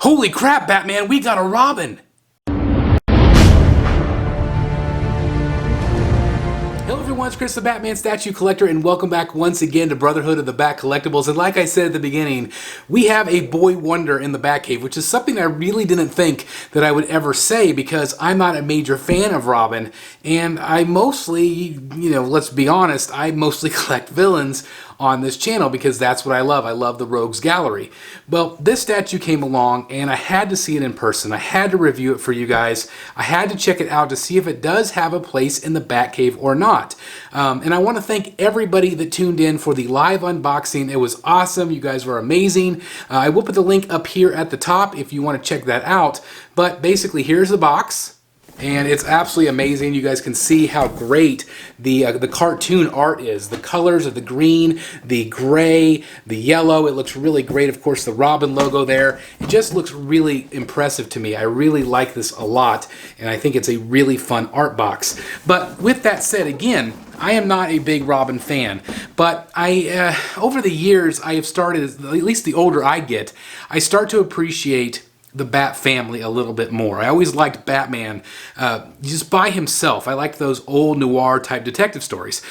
Holy crap, Batman, we got a Robin! Hello everyone, it's Chris the Batman Statue Collector, and welcome back once again to Brotherhood of the Bat Collectibles. And like I said at the beginning, we have a boy wonder in the Batcave, which is something I really didn't think that I would ever say because I'm not a major fan of Robin, and I mostly, let's be honest, I mostly collect villains on this channel because that's what I love. I love the Rogues Gallery. Well, this statue came along and I had to see it in person. I had to review it for you guys. I had to check it out to see if it does have a place in the Batcave or not. And I want to thank everybody that tuned in for the live unboxing. It was awesome. You guys were amazing. I will put the link up here at the top if you want to check that out. But basically, here's the box. And it's absolutely amazing. You guys can see how great the cartoon art is. The colors of the green, the gray, the yellow. It looks really great. Of course, the Robin logo there. It just looks really impressive to me. I really like this a lot, and I think it's a really fun art box. But with that said, again, I am not a big Robin fan, but over the years, I have started, at least the older I get, I start to appreciate the Bat family a little bit more. I always liked Batman just by himself. I like those old noir type detective stories.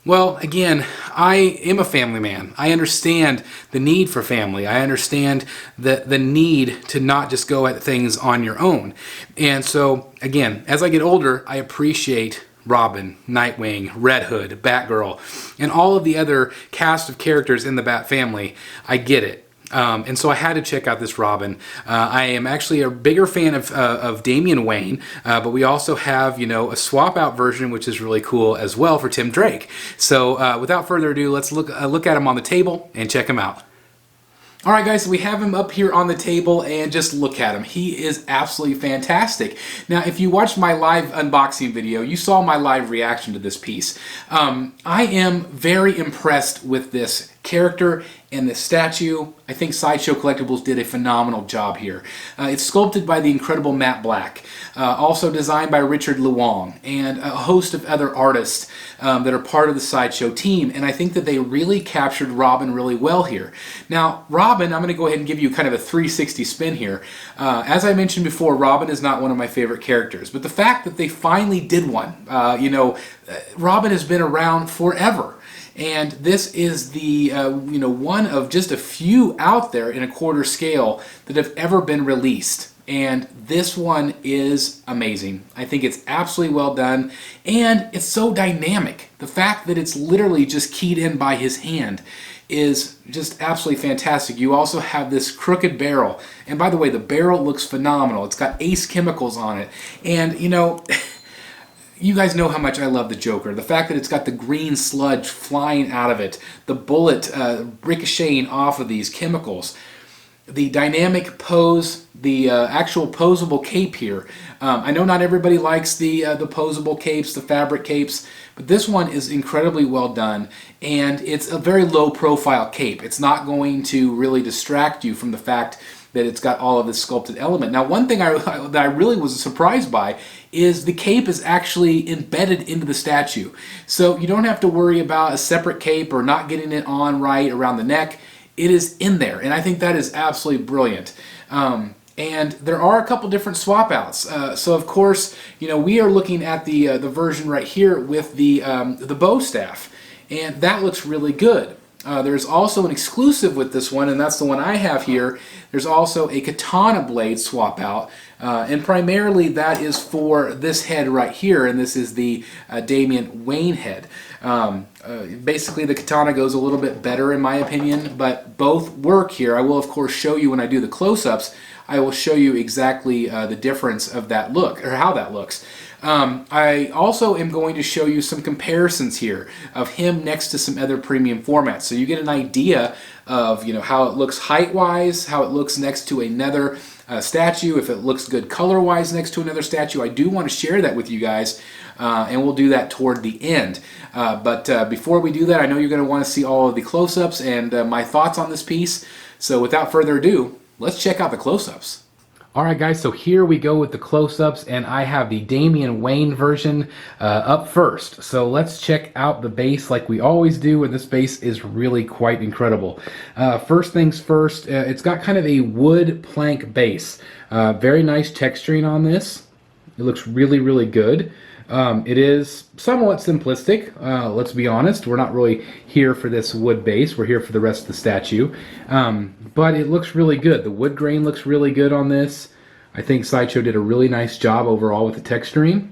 Well, again, I am a family man. I understand the need for family. I understand the need to not just go at things on your own. And so, again, as I get older, I appreciate Robin, Nightwing, Red Hood, Batgirl, and all of the other cast of characters in the Bat family. I get it. And so I had to check out this Robin. I am actually a bigger fan of Damian Wayne, but we also have, a swap out version, which is really cool as well for Tim Drake. So without further ado, let's look at him on the table and check him out. Alright guys, so we have him up here on the table and just look at him. He is absolutely fantastic. Now if you watched my live unboxing video, you saw my live reaction to this piece. I am very impressed with this character and this statue. I think Sideshow Collectibles did a phenomenal job here. It's sculpted by the incredible Matt Black, also designed by Richard Luong, and a host of other artists that are part of the Sideshow team, and I think that they really captured Robin really well here. Now, Robin, I'm going to go ahead and give you kind of a 360 spin here. As I mentioned before, Robin is not one of my favorite characters, but the fact that they finally did one, Robin has been around forever. And this is the, one of just a few out there in a quarter scale that have ever been released. And this one is amazing. I think it's absolutely well done. And it's so dynamic. The fact that it's literally just keyed in by his hand is just absolutely fantastic. You also have this crooked barrel. And by the way, the barrel looks phenomenal. It's got Ace chemicals on it. And, you guys know how much I love the Joker. The fact that it's got the green sludge flying out of it, the bullet ricocheting off of these chemicals, the dynamic pose, the actual posable cape here. I know not everybody likes the posable capes, the fabric capes, but this one is incredibly well done, and it's a very low profile cape. It's not going to really distract you from the fact that it's got all of this sculpted element. Now, one thing that I really was surprised by is the cape is actually embedded into the statue. So you don't have to worry about a separate cape or not getting it on right around the neck. It is in there, and I think that is absolutely brilliant. And there are a couple different swap outs. So of course, we are looking at the version right here with the bow staff, and that looks really good. There's also an exclusive with this one, and that's the one I have here. There's also a katana blade swap out, and primarily that is for this head right here, and this is the Damian Wayne head. Basically the katana goes a little bit better in my opinion, but both work here. I will of course show you when I do the close-ups. I will show you exactly the difference of that look, or how that looks. I also am going to show you some comparisons here of him next to some other premium formats, so you get an idea of how it looks height-wise, how it looks next to another statue, if it looks good color-wise next to another statue. I do want to share that with you guys, and we'll do that toward the end. But before we do that, I know you're going to want to see all of the close-ups and my thoughts on this piece. So without further ado, let's check out the close-ups. Alright guys, so here we go with the close-ups, and I have the Damian Wayne version up first. So let's check out the base like we always do, and this base is really quite incredible. First things first, it's got kind of a wood plank base. Very nice texturing on this. It looks really, really good. It is somewhat simplistic, let's be honest. We're not really here for this wood base. We're here for the rest of the statue. But it looks really good. The wood grain looks really good on this. I think Sideshow did a really nice job overall with the texturing.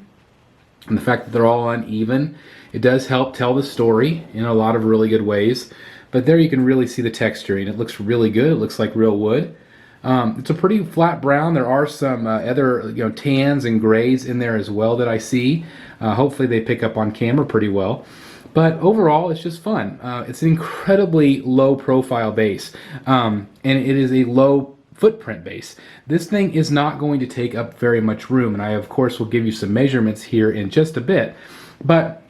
And the fact that they're all uneven, it does help tell the story in a lot of really good ways. But there you can really see the texturing. It looks really good. It looks like real wood. It's a pretty flat brown. There are some other tans and grays in there as well that I see. Hopefully they pick up on camera pretty well. But overall, it's just fun. It's an incredibly low profile base. And it is a low footprint base. This thing is not going to take up very much room. And I, of course, will give you some measurements here in just a bit. But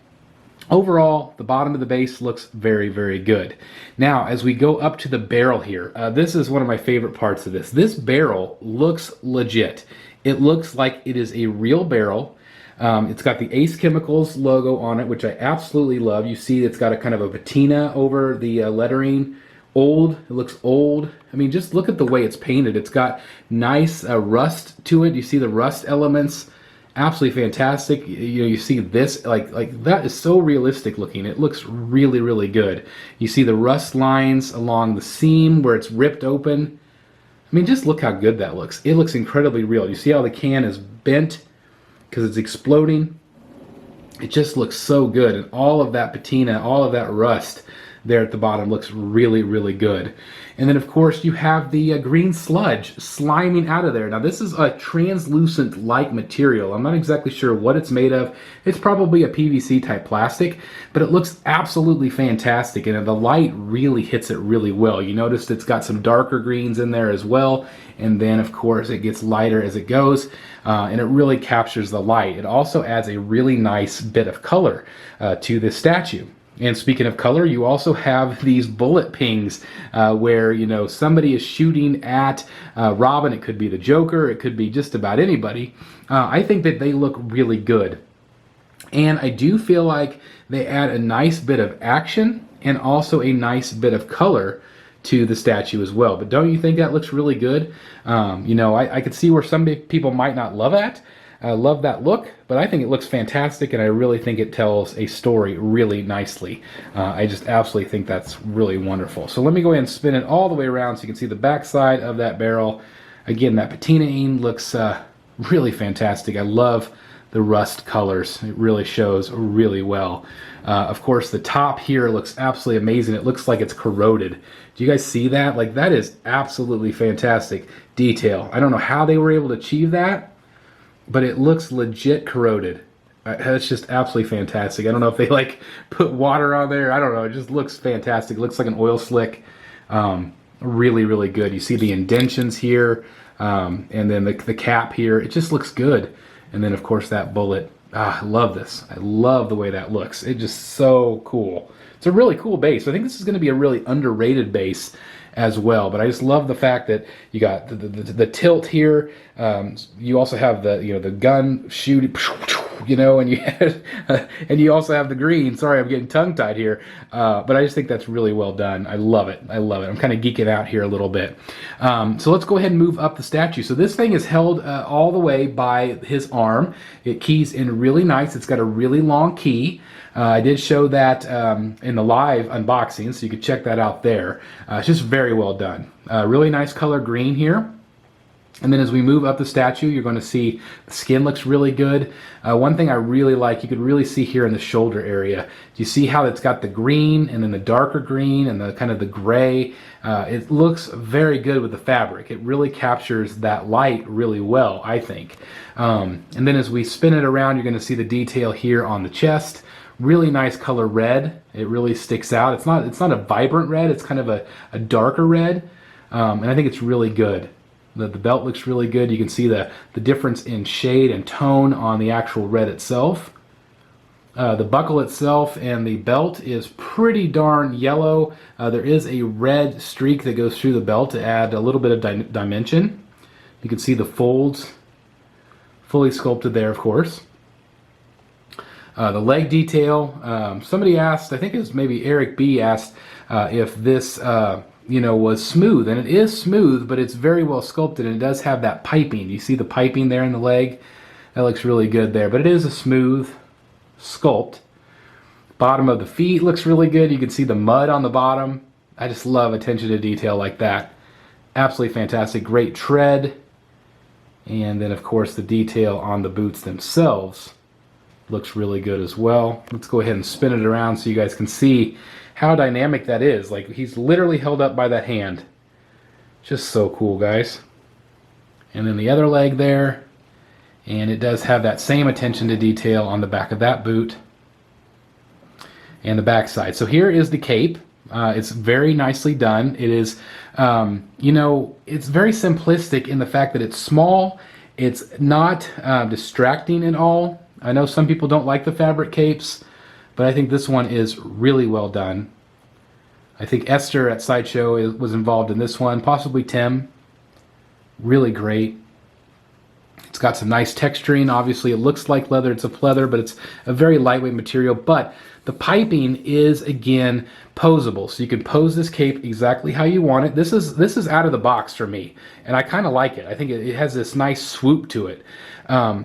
overall, the bottom of the base looks very, very good. Now, as we go up to the barrel here, this is one of my favorite parts of this. This barrel looks legit. It looks like it is a real barrel. It's got the Ace Chemicals logo on it, which I absolutely love. You see it's got a kind of a patina over the lettering. Old, it looks old. I mean, just look at the way it's painted. It's got nice rust to it. You see the rust elements. Absolutely fantastic. You see this, like that is so realistic looking. It looks really, really good. You see the rust lines along the seam where it's ripped open. I mean, just look how good that looks. It looks incredibly real. You see how the can is bent because it's exploding. It just looks so good, and all of that patina, all of that rust there at the bottom looks really, really good. And then, of course, you have the green sludge sliming out of there. Now, this is a translucent-like material. I'm not exactly sure what it's made of. It's probably a PVC-type plastic, but it looks absolutely fantastic, and the light really hits it really well. You notice it's got some darker greens in there as well, and then, of course, it gets lighter as it goes, and it really captures the light. It also adds a really nice bit of color to this statue. And speaking of color, you also have these bullet pings where, somebody is shooting at Robin. It could be the Joker. It could be just about anybody. I think that they look really good. And I do feel like they add a nice bit of action and also a nice bit of color to the statue as well. But don't you think that looks really good? I could see where some people might not love that. I love that look, but I think it looks fantastic, and I really think it tells a story really nicely. I just absolutely think that's really wonderful. So let me go ahead and spin it all the way around so you can see the back side of that barrel. Again, that patinaing looks really fantastic. I love the rust colors. It really shows really well. Of course, the top here looks absolutely amazing. It looks like it's corroded. Do you guys see that? Like, that is absolutely fantastic detail. I don't know how they were able to achieve that, but it looks legit corroded. That's just absolutely fantastic. I don't know if they put water on there. I don't know. It just looks fantastic. It looks like an oil slick. Really, really good. You see the indentions here, and then the cap here. It just looks good. And then, of course, that bullet. I love this. I love the way that looks. It's just so cool. It's a really cool base. I think this is going to be a really underrated base as well, but I just love the fact that you got the tilt here. You also have the gun shooting, and you also have the green. Sorry, I'm getting tongue-tied here, but I just think that's really well done. I love it. I love it. I'm kind of geeking out here a little bit. So let's go ahead and move up the statue. So this thing is held all the way by his arm. It keys in really nice. It's got a really long key. I did show that in the live unboxing, so you could check that out there. It's just very well done. Really nice color green here. And then as we move up the statue, you're going to see the skin looks really good. One thing I really like, you could really see here in the shoulder area. Do you see how it's got the green and then the darker green and the kind of the gray? It looks very good with the fabric. It really captures that light really well, I think. And then as we spin it around, you're going to see the detail here on the chest. Really nice color red. It really sticks out. It's not a vibrant red. It's kind of a darker red, and I think it's really good. The belt looks really good. You can see the difference in shade and tone on the actual red itself. The buckle itself and the belt is pretty darn yellow. There is a red streak that goes through the belt to add a little bit of dimension You can see the folds fully sculpted there, of course. The leg detail, somebody asked, I think it was maybe Eric B asked if this was smooth, and it is smooth, but it's very well sculpted, and it does have that piping. You see the piping there in the leg? That looks really good there, but it is a smooth sculpt. Bottom of the feet looks really good. You can see the mud on the bottom. I just love attention to detail like that. Absolutely fantastic. Great tread. And then, of course, the detail on the boots themselves looks really good as well. Let's go ahead and spin it around so you guys can see how dynamic that is. Like, he's literally held up by that hand. Just so cool, guys. And then the other leg there. And it does have that same attention to detail on the back of that boot and the back side. So here is the cape. It's very nicely done. It is, it's very simplistic in the fact that it's small. It's not distracting at all. I know some people don't like the fabric capes, but I think this one is really well done. I think Esther at Sideshow was involved in this one, possibly Tim. Really great. It's got some nice texturing. Obviously, it looks like leather. It's a pleather, but it's a very lightweight material. But the piping is, again, posable. So you can pose this cape exactly how you want it. This is out of the box for me, and I kind of like it. I think it has this nice swoop to it,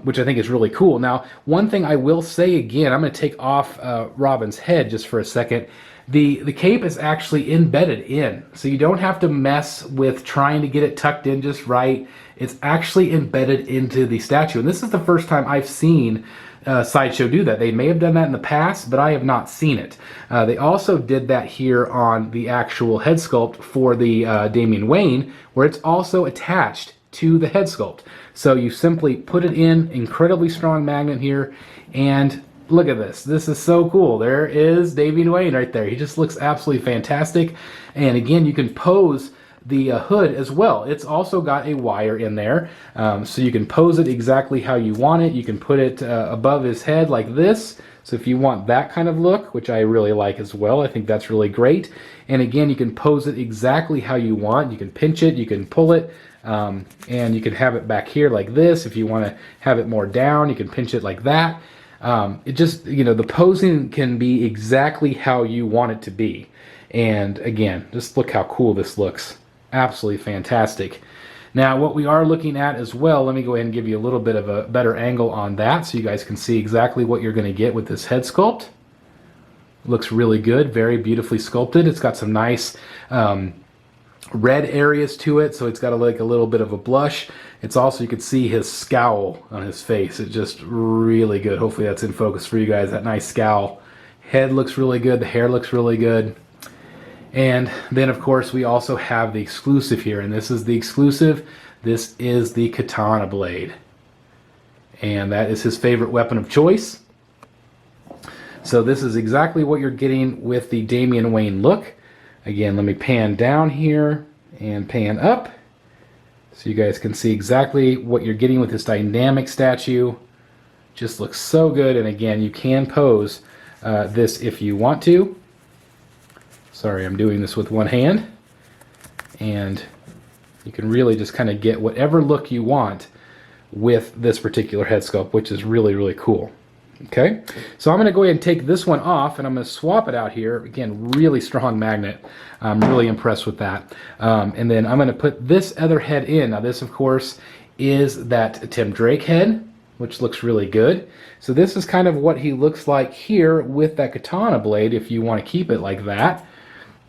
which I think is really cool. Now, one thing I will say again, I'm going to take off Robin's head just for a second. The cape is actually embedded in, so you don't have to mess with trying to get it tucked in just right. It's actually embedded into the statue, and this is the first time I've seen Sideshow do that. They may have done that in the past, but I have not seen it. They also did that here on the actual head sculpt for the Damian Wayne, where it's also attached to the head sculpt. So you simply put it in, incredibly strong magnet here, and look at this. This is so cool. There is Damian Wayne right there. He just looks absolutely fantastic. And again, you can pose the hood as well. It's also got a wire in there, so you can pose it exactly how you want it. You can put it above his head like this. So if you want that kind of look, which I really like as well, I think that's really great. And again, you can pose it exactly how you want. You can pinch it, you can pull it, and you can have it back here like this. If you want to have it more down, you can pinch it like that. It just, the posing can be exactly how you want it to be. And again, just look how cool this looks. Absolutely fantastic. Now, what we are looking at as well, let me go ahead and give you a little bit of a better angle on that so you guys can see exactly what you're going to get with this head sculpt. Looks really good, very beautifully sculpted. It's got some nice red areas to it, so it's got like a little bit of a blush. It's also, you can see his scowl on his face. It's just really good. Hopefully that's in focus for you guys, that nice scowl. Head looks really good, the hair looks really good. And then, of course, we also have the exclusive here, and this is the exclusive. This is the katana blade, and that is his favorite weapon of choice. So this is exactly what you're getting with the Damian Wayne look. Again, let me pan down here and pan up so you guys can see exactly what you're getting with this dynamic statue. Just looks so good, and again, you can pose this if you want to. Sorry, I'm doing this with one hand. And you can really just kind of get whatever look you want with this particular head sculpt, which is really, really cool. Okay, so I'm going to go ahead and take this one off, and I'm going to swap it out here. Again, really strong magnet. I'm really impressed with that. And then I'm going to put this other head in. Now this, of course, is that Tim Drake head, which looks really good. So this is kind of what he looks like here with that katana blade, if you want to keep it like that.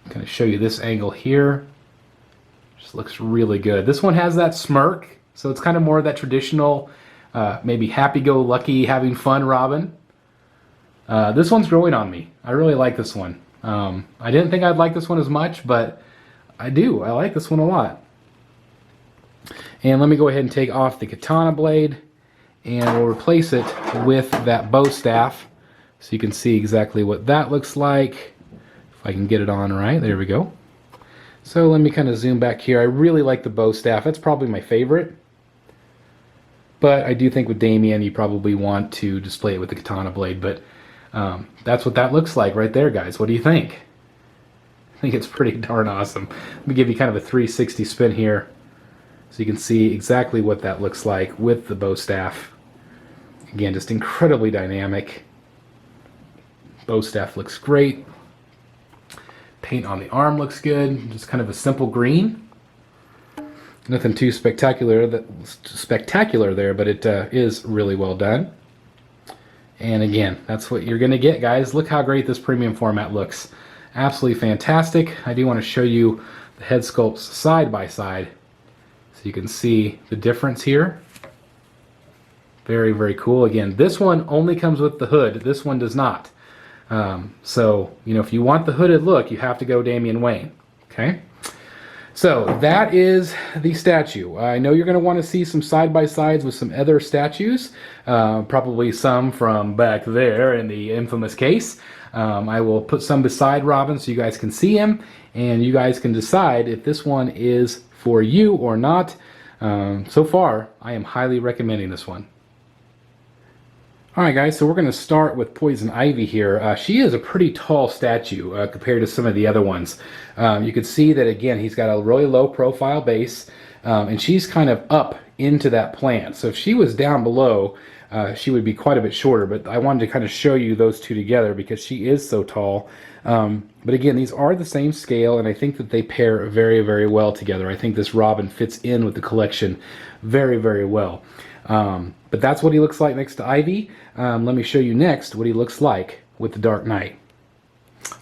I'm going to show you this angle here. Just looks really good. This one has that smirk, so it's kind of more of that traditional, maybe happy-go-lucky, having fun Robin. This one's growing on me. I really like this one. I didn't think I'd like this one as much, but I do. I like this one a lot. And let me go ahead and take off the katana blade, and we'll replace it with that bow staff so you can see exactly what that looks like. If I can get it on right, there we go. So let me kind of zoom back here. I really like the bow staff. That's probably my favorite. But I do think with Damian, you probably want to display it with the katana blade. But that's what that looks like right there, guys. What do you think? I think it's pretty darn awesome. Let me give you kind of a 360 spin here. So you can see exactly what that looks like with the bow staff. Again, just incredibly dynamic. Bow staff looks great. Paint on the arm looks good. Just kind of a simple green. Nothing too spectacular there, but it is really well done. And again, that's what you're going to get, guys. Look how great this premium format looks. Absolutely fantastic. I do want to show you the head sculpts side by side so you can see the difference here. Very, very cool. Again, this one only comes with the hood. This one does not. So, you know, if you want the hooded look, you have to go Damian Wayne. Okay? So, that is the statue. I know you're going to want to see some side-by-sides with some other statues. Probably some from back there in the infamous case. I will put some beside Robin so you guys can see him. And you guys can decide if this one is for you or not. So far, I am highly recommending this one. Alright guys, so we're going to start with Poison Ivy here. She is a pretty tall statue compared to some of the other ones. You can see that again, he's got a really low profile base, and she's kind of up into that plant. So if she was down below, she would be quite a bit shorter, but I wanted to kind of show you those two together because she is so tall. But again, these are the same scale, and I think that they pair very, very well together. I think this Robin fits in with the collection very, very well. But that's what he looks like next to Ivy. Let me show you next what he looks like with the Dark Knight.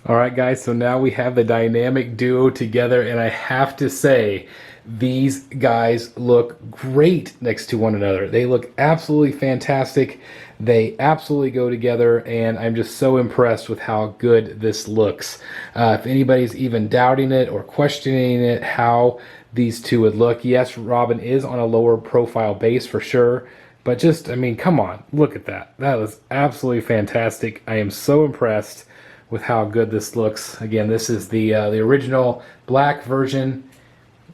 Alright guys, so now we have the dynamic duo together, and I have to say, these guys look great next to one another. They look absolutely fantastic. They absolutely go together, and I'm just so impressed with how good this looks. If anybody's even doubting it or questioning it, how these two would look, yes, Robin is on a lower profile base for sure, but just, I mean, come on, look at that. That was absolutely fantastic. I am so impressed with how good this looks. Again, this is the original black version,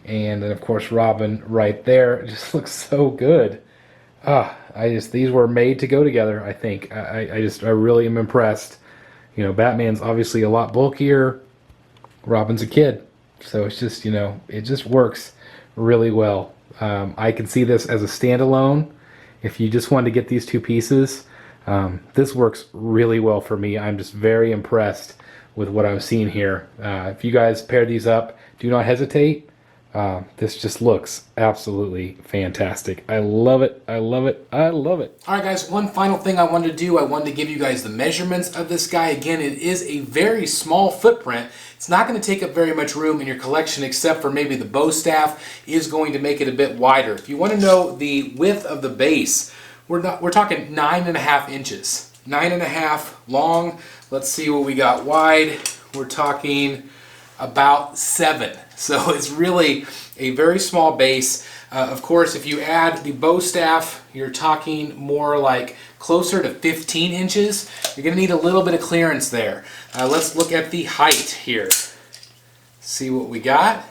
and then of course Robin right there. It just looks so good. These were made to go together, I think. I really am impressed. You know, Batman's obviously a lot bulkier. Robin's a kid. So it's just, you know, it just works really well. I can see this as a standalone. If you just wanted to get these two pieces, this works really well for me. I'm just very impressed with what I'm seeing here. If you guys pair these up, do not hesitate. This just looks absolutely fantastic. I love it. I love it. I love it. All right, guys, one final thing I wanted to do. I wanted to give you guys the measurements of this guy. Again, it is a very small footprint. It's not going to take up very much room in your collection, except for maybe the bow staff is going to make it a bit wider. If you want to know the width of the base, we're talking 9.5 inches. 9.5 long. Let's see what we got wide. We're talking about 7. So it's really a very small base. Of course, if you add the bow staff, you're talking more like closer to 15 inches. You're going to need a little bit of clearance there. Let's look at the height here. See what we got.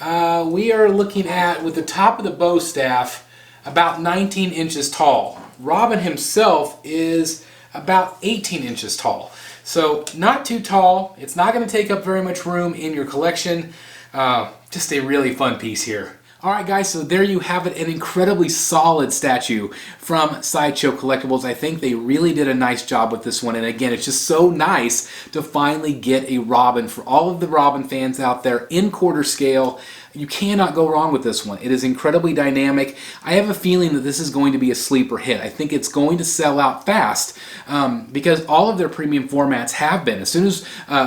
We are looking at, with the top of the bow staff, about 19 inches tall. Robin himself is about 18 inches tall. So not too tall. It's not going to take up very much room in your collection. Just a really fun piece here. Alright guys, so there you have it, an incredibly solid statue from Sideshow Collectibles. I think they really did a nice job with this one, and again, it's just so nice to finally get a Robin for all of the Robin fans out there in quarter scale. You cannot go wrong with this one. It is incredibly dynamic. I have a feeling that this is going to be a sleeper hit. I think it's going to sell out fast because all of their premium formats have been. As soon as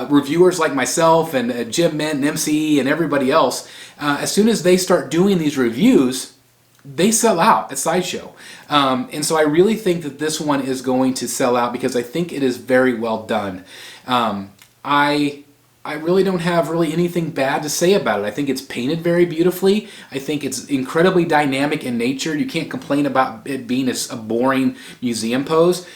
reviewers like myself and Jim Mint and MCE and everybody else, as soon as they start doing these reviews, they sell out at Sideshow. And so I really think that this one is going to sell out because I think it is very well done. I really don't have anything bad to say about it. I think it's painted very beautifully. I think it's incredibly dynamic in nature. You can't complain about it being a boring museum pose.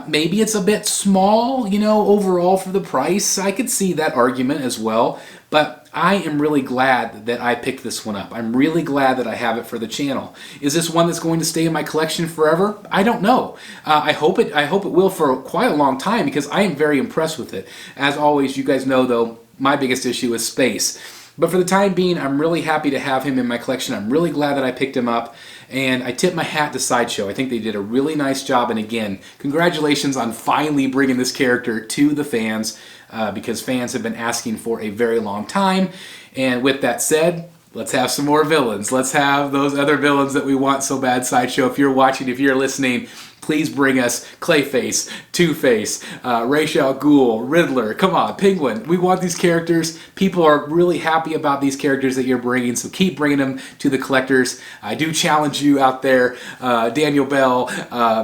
Maybe it's a bit small, you know, overall for the price. I could see that argument as well. But I am really glad that I picked this one up. I'm really glad that I have it for the channel. Is this one that's going to stay in my collection forever? I don't know. I hope it will for quite a long time because I am very impressed with it. As always, you guys know though, my biggest issue is space. But for the time being, I'm really happy to have him in my collection. I'm really glad that I picked him up, and I tip my hat to Sideshow. I think they did a really nice job, and again, congratulations on finally bringing this character to the fans, because fans have been asking for a very long time. And with that said, let's have some more villains. Let's have those other villains that we want so bad, Sideshow. If you're watching, if you're listening, please bring us Clayface, Two-Face, Ra's al Ghul, Riddler. Come on, Penguin. We want these characters. People are really happy about these characters that you're bringing, so keep bringing them to the collectors. I do challenge you out there, Daniel Bell,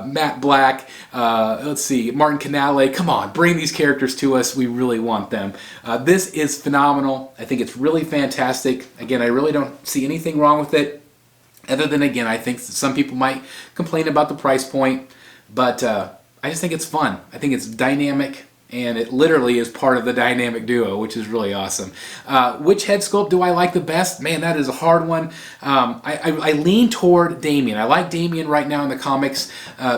Matt Black, let's see, Martin Canale. Come on, bring these characters to us. We really want them. This is phenomenal. I think it's really fantastic. Again, I really don't see anything wrong with it. Other than, again, I think some people might complain about the price point, but I just think it's fun. I think it's dynamic, and it literally is part of the dynamic duo, which is really awesome. Which head sculpt do I like the best? Man, that is a hard one. I lean toward Damien. I like Damien right now in the comics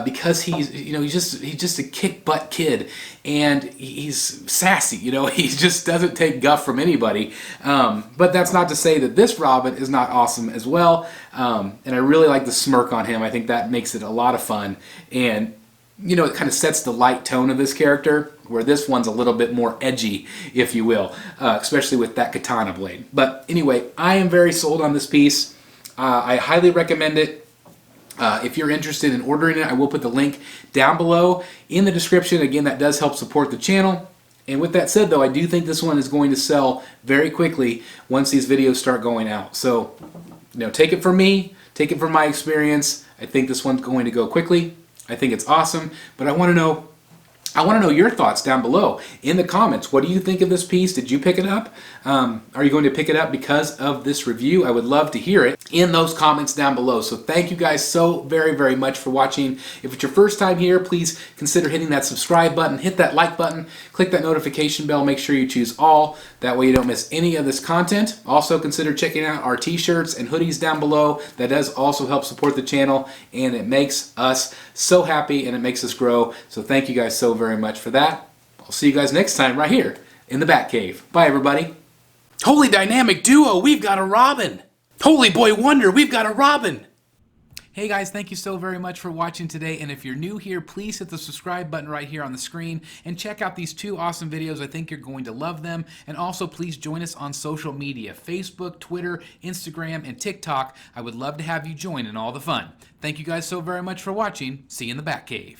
because he's just a kick butt kid, and he's sassy. He just doesn't take guff from anybody. But that's not to say that this Robin is not awesome as well. And I really like the smirk on him. I think that makes it a lot of fun, and it kind of sets the light tone of this character, where this one's a little bit more edgy, if you will, especially with that katana blade. But anyway, I am very sold on this piece. I highly recommend it. If you're interested in ordering it, I will put the link down below in the description. Again, that does help support the channel. And with that said, though, I do think this one is going to sell very quickly once these videos start going out. So, take it from me, take it from my experience. I think this one's going to go quickly. I think it's awesome, but I want to know your thoughts down below in the comments. What do you think of this piece? Did you pick it up? Are you going to pick it up because of this review? I would love to hear it in those comments down below. So thank you guys so very, very much for watching. If it's your first time here, please consider hitting that subscribe button, hit that like button, click that notification bell, make sure you choose all. That way you don't miss any of this content. Also consider checking out our t-shirts and hoodies down below. That does also help support the channel, and it makes us so happy and it makes us grow. So thank you guys so very much for that. I'll see you guys next time right here in the Batcave. Bye, everybody. Holy dynamic duo, we've got a Robin. Holy boy wonder, we've got a Robin. Hey guys, thank you so very much for watching today, and if you're new here, please hit the subscribe button right here on the screen and check out these two awesome videos. I think you're going to love them. And also please join us on social media, Facebook, Twitter, Instagram, and TikTok. I would love to have you join in all the fun. Thank you guys so very much for watching. See you in the Batcave.